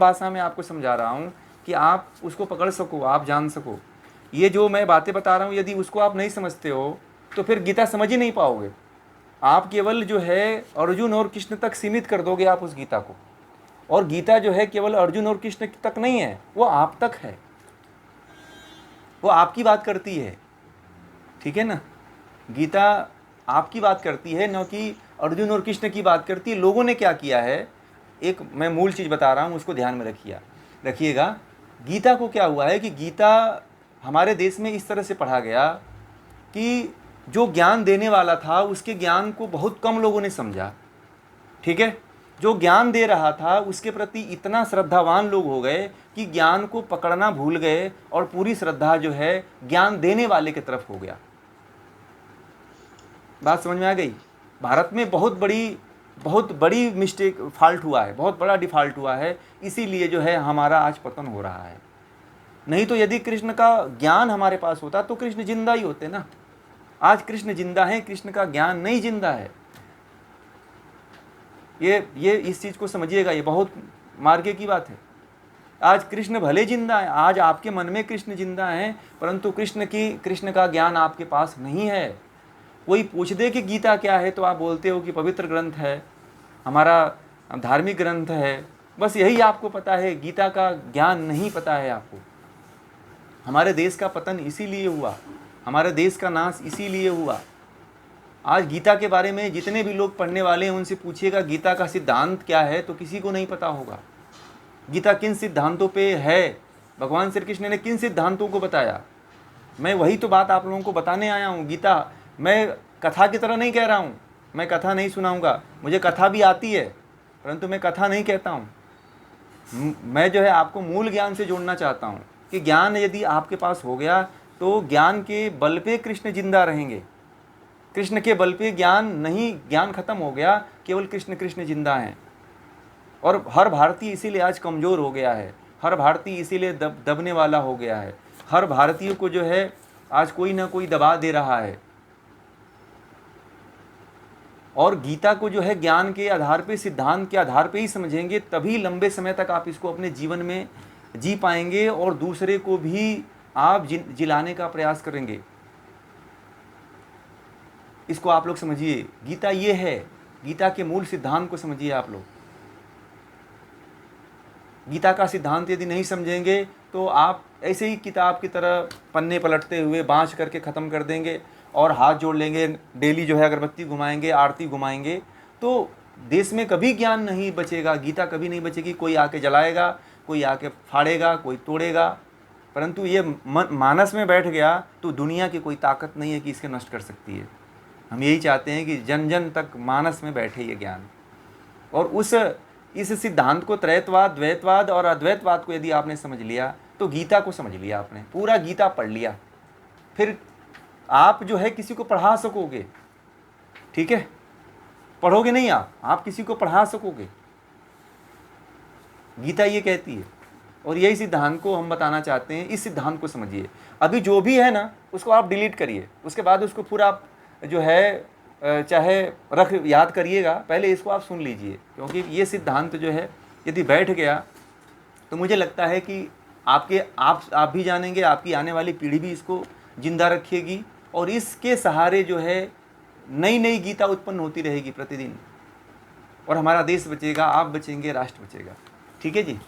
भाषा में आपको समझा रहा हूँ कि आप उसको पकड़ सको, आप जान सको। ये जो मैं बातें बता रहा हूँ, यदि उसको आप नहीं समझते हो तो फिर गीता समझ ही नहीं पाओगे। आप केवल जो है अर्जुन और कृष्ण तक सीमित कर दोगे आप उस गीता को, और गीता जो है केवल अर्जुन और कृष्ण तक नहीं है, वो आप तक है, वो आपकी बात करती है। ठीक है ना? गीता आपकी बात करती है, न कि अर्जुन और कृष्ण की बात करती है। लोगों ने क्या किया है, एक मैं मूल चीज़ बता रहा हूँ, उसको ध्यान में रखिएगा। गीता को क्या हुआ है कि गीता हमारे देश में इस तरह से पढ़ा गया कि जो ज्ञान देने वाला था उसके ज्ञान को बहुत कम लोगों ने समझा। ठीक है? जो ज्ञान दे रहा था उसके प्रति इतना श्रद्धावान लोग हो गए कि ज्ञान को पकड़ना भूल गए, और पूरी श्रद्धा जो है ज्ञान देने वाले की तरफ हो गया। बात समझ में आ गई? भारत में बहुत बड़ी मिस्टेक, फॉल्ट हुआ है, बहुत बड़ा डिफॉल्ट हुआ है, इसीलिए जो है हमारा आज पतन हो रहा है। नहीं तो यदि कृष्ण का ज्ञान हमारे पास होता तो कृष्ण जिंदा ही होते ना। आज कृष्ण जिंदा है, कृष्ण का ज्ञान नहीं जिंदा है। ये इस चीज को समझिएगा, ये बहुत मार्गे की बात है। आज कृष्ण भले जिंदा है, आज आपके मन में कृष्ण जिंदा है, परंतु कृष्ण का ज्ञान आपके पास नहीं है। कोई पूछ दे कि गीता क्या है तो आप बोलते हो कि पवित्र ग्रंथ है, हमारा धार्मिक ग्रंथ है, बस यही आपको पता है, गीता का ज्ञान नहीं पता है आपको। हमारे देश का पतन इसीलिए हुआ, हमारे देश का नाश इसीलिए हुआ। आज गीता के बारे में जितने भी लोग पढ़ने वाले हैं उनसे पूछिएगा गीता का सिद्धांत क्या है तो किसी को नहीं पता होगा। गीता किन सिद्धांतों पे है, भगवान श्री कृष्ण ने किन सिद्धांतों को बताया, मैं वही तो बात आप लोगों को बताने आया हूँ। गीता मैं कथा की तरह नहीं कह रहा हूँ, मैं कथा नहीं सुनाऊंगा, मुझे कथा भी आती है, परंतु मैं कथा नहीं कहता हूँ। मैं जो है आपको मूल ज्ञान से जोड़ना चाहता हूँ कि ज्ञान यदि आपके पास हो गया तो ज्ञान के बल पे कृष्ण जिंदा रहेंगे। कृष्ण के बल पे ज्ञान नहीं, ज्ञान खत्म हो गया, केवल कृष्ण कृष्ण जिंदा हैं। और हर भारतीय इसीलिए आज कमज़ोर हो गया है, हर भारतीय इसीलिए दबने वाला हो गया है। हर भारतीय को जो है आज कोई ना कोई दबा दे रहा है। और गीता को जो है ज्ञान के आधार पे, सिद्धांत के आधार पे ही समझेंगे, तभी लंबे समय तक आप इसको अपने जीवन में जी पाएंगे और दूसरे को भी आप जिलाने का प्रयास करेंगे। इसको आप लोग समझिए, गीता ये है, गीता के मूल सिद्धांत को समझिए आप लोग। गीता का सिद्धांत यदि नहीं समझेंगे तो आप ऐसे ही किताब की तरह पन्ने पलटते हुए बाँच करके ख़त्म कर देंगे और हाथ जोड़ लेंगे, डेली जो है अगरबत्ती घुमाएंगे, आरती घुमाएंगे, तो देश में कभी ज्ञान नहीं बचेगा, गीता कभी नहीं बचेगी। कोई आके जलाएगा, कोई आके फाड़ेगा, कोई तोड़ेगा, परंतु ये मानस में बैठ गया तो दुनिया की कोई ताकत नहीं है कि इसके नष्ट कर सकती है। हम यही चाहते हैं कि जन जन तक मानस में बैठे ये ज्ञान। और इस सिद्धांत को, त्रैतवाद, द्वैतवाद और अद्वैतवाद को यदि आपने समझ लिया तो गीता को समझ लिया आपने, पूरा गीता पढ़ लिया, फिर आप जो है किसी को पढ़ा सकोगे। ठीक है? पढ़ोगे नहीं आप किसी को पढ़ा सकोगे। गीता ये कहती है, और यही सिद्धांत को हम बताना चाहते हैं। इस सिद्धांत को समझिए। अभी जो भी है ना उसको आप डिलीट करिए, उसके बाद उसको पूरा आप जो है चाहे याद करिएगा, पहले इसको आप सुन लीजिए, क्योंकि ये सिद्धांत जो है यदि बैठ गया तो मुझे लगता है कि आप भी जानेंगे, आपकी आने वाली पीढ़ी भी इसको जिंदा रखेगी, और इसके सहारे जो है नई नई गीता उत्पन्न होती रहेगी प्रतिदिन, और हमारा देश बचेगा, आप बचेंगे, राष्ट्र बचेगा। ठीक है जी।